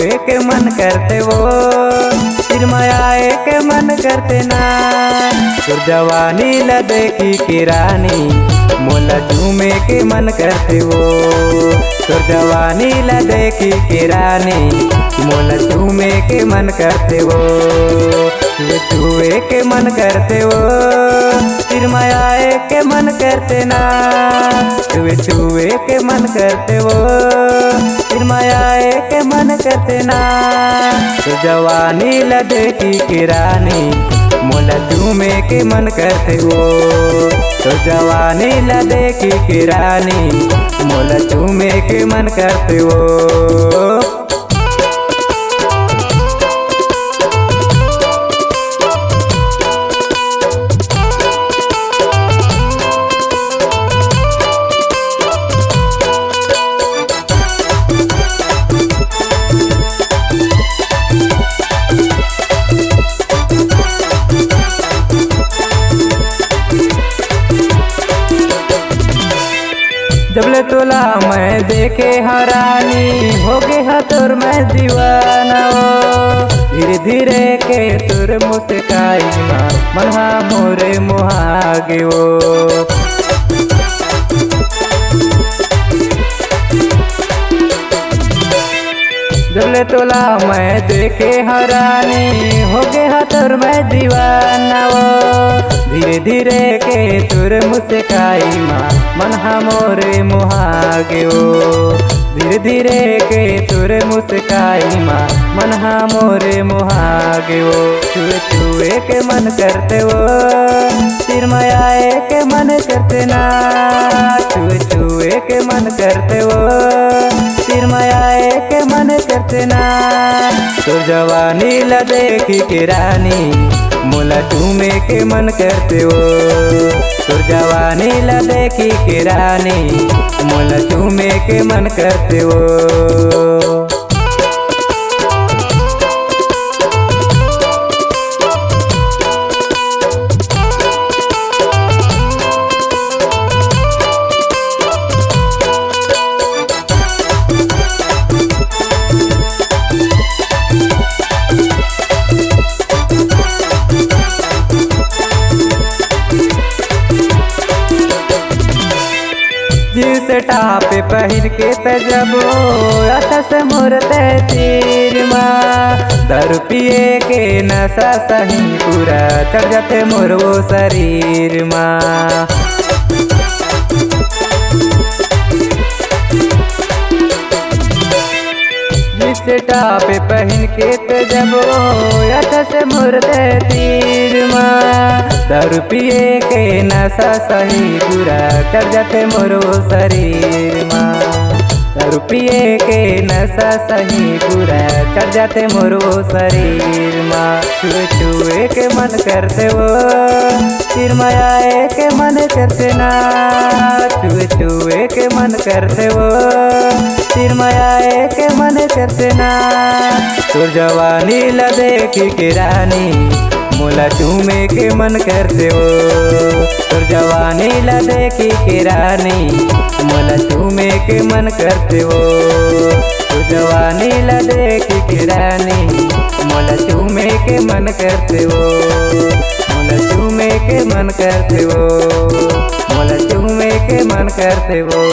छुए के मन करते वो सिरमाए के मन करते ना। तोर जवानी ला देखी के रानी मोला झूमे के मन करते वो। तोर जवानी ला देखी के रानी मोला झूमे के मन करते वो। छुए के मन करते वो सिरमाए के मन करते ना। छुए के मन करते वो सिरमाए के मन करते ना। तो जवानी ला देखी के रानी मोला झूमे के मन करते वो। तो जवानी ला देखी के रानी मोला झूमे के मन करते वो। जबले तोला मैं देखे हरानी हो गे हा तोर मैं दीवाना ओ। धीरे धीरे के तोर मुस्काई मनहा मोरे मुहागे ओ। जबले तोला मैं देखे हरानी हो गे हा तोर मैं दीवाना ओ। धीरे धीरे के तोर मुस्काई मनहा मोरे मुहागे ओ। धीरे धीरे के तोर मुस्काई मनहा मोरे मुहागे ओ। छुए छुए के मन करते वो सिरमाए के मन करते ना। छुए छुए के मन करते वो सिरमाए के मन करते ना। तो जवानी ला देखी के रानी मोला झूमे के मन करते वो। तो जवानी ला देखी के रानी मोला झूमे के मन करते वो। जींस टॉप पहिर के तजबो अथा से मुरते तीर दारू पिए के नशा सही पूरा चढ़ जाते मोर वो शरीर जींस टॉप पहन के तजबो अथा से मुरते तीर दारू पिए के नशा सही पूरा चढ़ जाते मोरो शरीर दारू पिए के नशा सही पूरा चढ़ जाते मोरो शरीर छुए छुए के मन करते वो सिरमाए के मन करते ना। छुए छुए के मन करते वो सिरमाए के मन करते ना। तो जवानी ला देखी के रानी मोला झूमे के मन करते वो। तो जवानी ला देखी के रानी मोला झूमे के मन करते वो। तो जवानी ला देखी के रानी मोला झूमे के मन करते वो। मोला झूमे के मन करते वो। मोला झूमे के मन करते वो।